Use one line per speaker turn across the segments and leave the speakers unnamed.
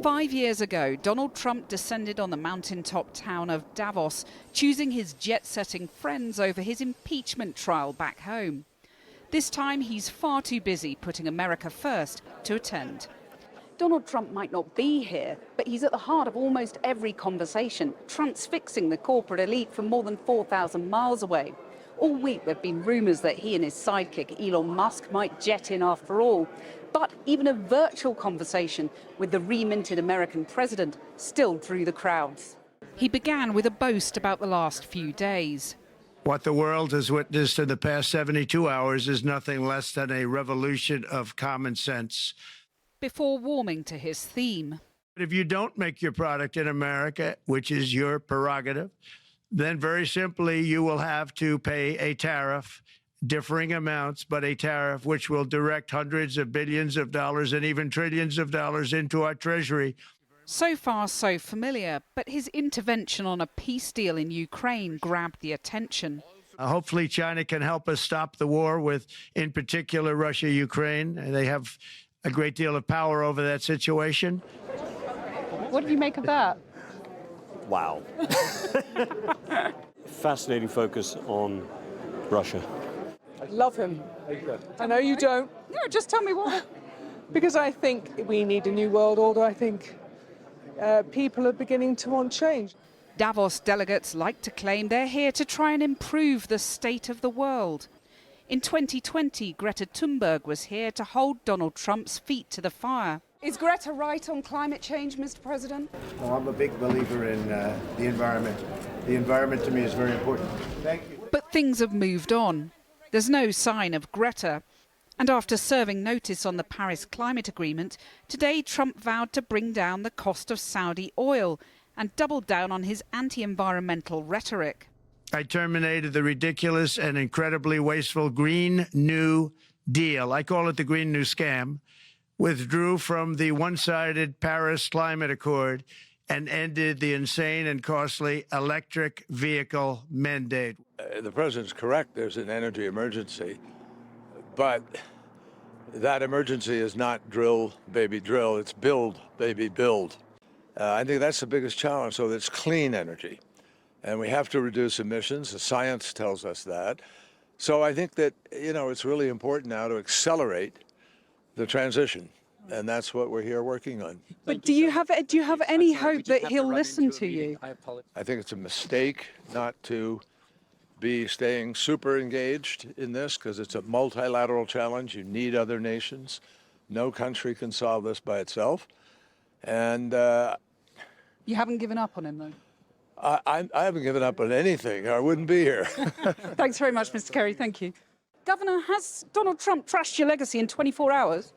5 years ago, Donald Trump descended on the mountaintop town of Davos, choosing his jet-setting friends over his impeachment trial back home. This time, he's far too busy putting America first to attend. Donald Trump might not be here, but he's at the heart of almost every conversation, transfixing the corporate elite from more than 4,000 miles away. All week, there have been rumours that he and his sidekick, Elon Musk, might jet in after all. But even a virtual conversation with the reminted American president still drew the crowds. He began with a boast about the last few days.
What the world has witnessed in the past 72 hours is nothing less than a revolution of common sense.
Before warming to his theme.
If you don't make your product in America, which is your prerogative, then very simply you will have to pay a tariff, differing amounts, but a tariff which will direct hundreds of billions of dollars and even trillions of dollars into our treasury.
So far, so familiar, but his intervention on a peace deal in Ukraine grabbed the attention.
Hopefully China can help us stop the war with, in particular, Russia-Ukraine. They have a great deal of power over that situation.
What do you make of that?
Wow. Fascinating focus on Russia.
I love him. I know you don't.
No, just tell me why.
Because I think we need a new world order. I think people are beginning to want change.
Davos delegates like to claim they're here to try and improve the state of the world. In 2020, Greta Thunberg was here to hold Donald Trump's feet to the fire. Is Greta right on climate change, Mr. President?
Well, I'm a big believer in the environment. The environment to me is very important. Thank you.
But things have moved on. There's no sign of Greta. And after serving notice on the Paris Climate Agreement, today Trump vowed to bring down the cost of Saudi oil and doubled down on his anti-environmental rhetoric.
I terminated the ridiculous and incredibly wasteful Green New Deal. I call it the Green New Scam. Withdrew from the one-sided Paris Climate Accord and ended the insane and costly electric vehicle mandate.
The president's correct. There's an energy emergency. But that emergency is not drill, baby, drill. It's build, baby, build. I think that's the biggest challenge. So it's clean energy. And we have to reduce emissions. The science tells us that. So I think that, it's really important now to accelerate the transition. And that's what we're here working on.
But do you have any hope that he'll listen to you?
I think it's a mistake not to be staying super engaged in this because it's a multilateral challenge. You need other nations. No country can solve this by itself. And
You haven't given up on him, though?
I haven't given up on anything. I wouldn't be here.
Thanks very much, Mr. Kerry. Thank you. Governor, has Donald Trump trashed your legacy in 24 hours?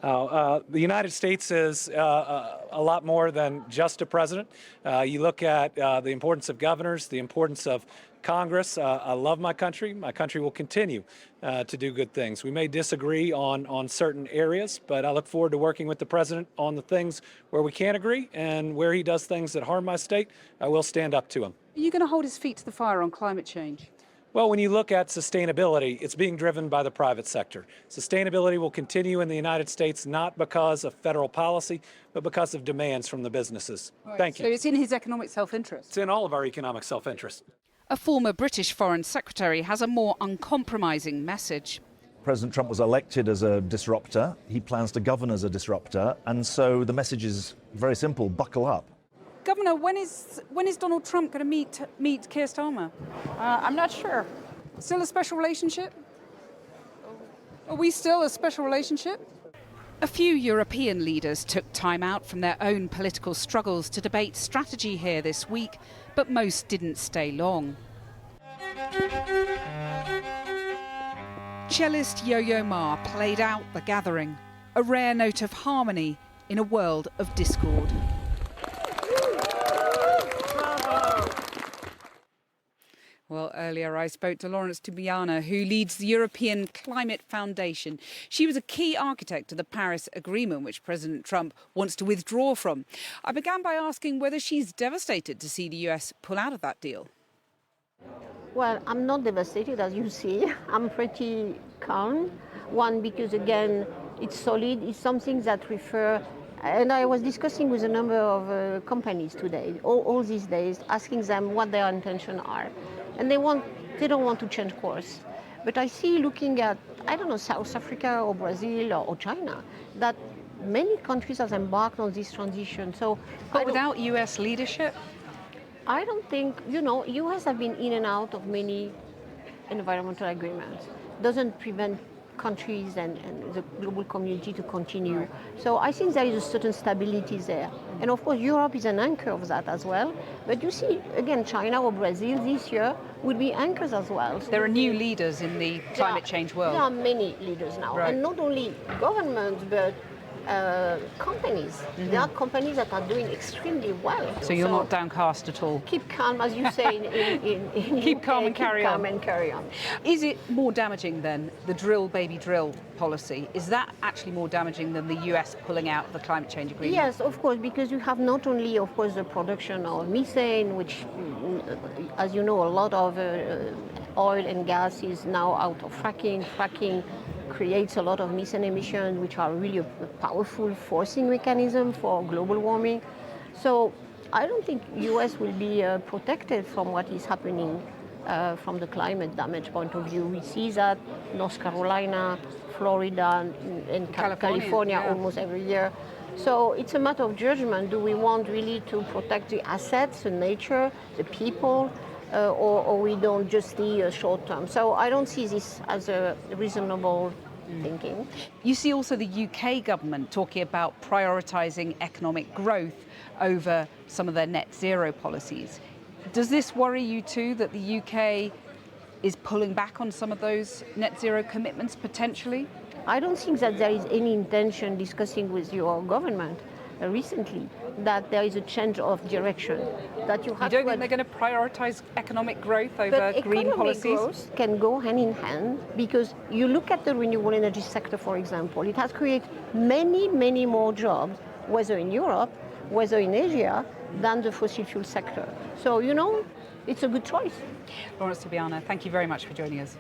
The United States is a lot more than just a president. You look at the importance of governors, the importance of Congress. I love my country. My country will continue to do good things. We may disagree on certain areas, but I look forward to working with the president on the things where we can't agree, and where he does things that harm my state, I will stand up to him.
Are you going to hold his feet to the fire on climate change?
Well, when you look at sustainability, it's being driven by the private sector. Sustainability will continue in the United States not because of federal policy, but because of demands from the businesses.
Right.
Thank you.
So it's in his economic self-interest?
It's in all of our economic self-interest.
A former British Foreign Secretary has a more uncompromising message.
President Trump was elected as a disruptor. He plans to govern as a disruptor. And so the message is very simple: buckle up.
Governor, when is Donald Trump going to meet Keir Starmer?
I'm not sure.
Still a special relationship? Are we still a special relationship? A few European leaders took time out from their own political struggles to debate strategy here this week, but most didn't stay long. Cellist Yo-Yo Ma played out the gathering, a rare note of harmony in a world of discord. Well, earlier I spoke to Lawrence Tubiana, who leads the European Climate Foundation. She was a key architect of the Paris Agreement, which President Trump wants to withdraw from. I began by asking whether she's devastated to see the US pull out of that deal.
Well, I'm not devastated, as you see. I'm pretty calm. One, because again, it's solid. It's something that refers And I was discussing with a number of companies today, all these days, asking them what their intentions are. And they don't want to change course. But I see, looking at, I don't know, South Africa or Brazil or China, that many countries have embarked on this transition. So,
But without US leadership?
I don't think, US have been in and out of many environmental agreements. Doesn't prevent countries and the global community to continue. So I think there is a certain stability there. And of course, Europe is an anchor of that as well. But you see, again, China or Brazil this year would be anchors as well. So
There are new leaders in the climate change world.
There are many leaders now,
Right.
and not only governments, but companies. There are companies that are doing extremely well.
So you're not downcast at all?
Keep calm, as you say in
Keep
UK,
calm and carry on.
Keep calm and carry on.
Is it more damaging than the drill, baby, drill policy? Is that actually more damaging than the US pulling out of the climate change agreement?
Yes, of course, because you have not only, of course, the production of methane, which, as you know, a lot of oil and gas is now out of fracking. Fracking creates a lot of methane emissions, which are really a powerful forcing mechanism for global warming. So I don't think US will be protected from what is happening from the climate damage point of view. We see that North Carolina, Florida, and California
yeah.
almost every year. So it's a matter of judgment. Do we want really to protect the assets, the nature, the people, or we don't just see a short term? So I don't see this as a reasonable thinking.
You see also the UK government talking about prioritising economic growth over some of their net zero policies. Does this worry you too, that the UK is pulling back on some of those net zero commitments potentially?
I don't think that there is any intention, discussing with your government recently, that there is a change of direction. That you have
You don't think they're going to prioritise economic growth over green policies?
Growth can go hand in hand, because you look at the renewable energy sector, for example, it has created many, many more jobs, whether in Europe, whether in Asia, than the fossil fuel sector. So, it's a good choice.
Lawrence Tobiano, thank you very much for joining us.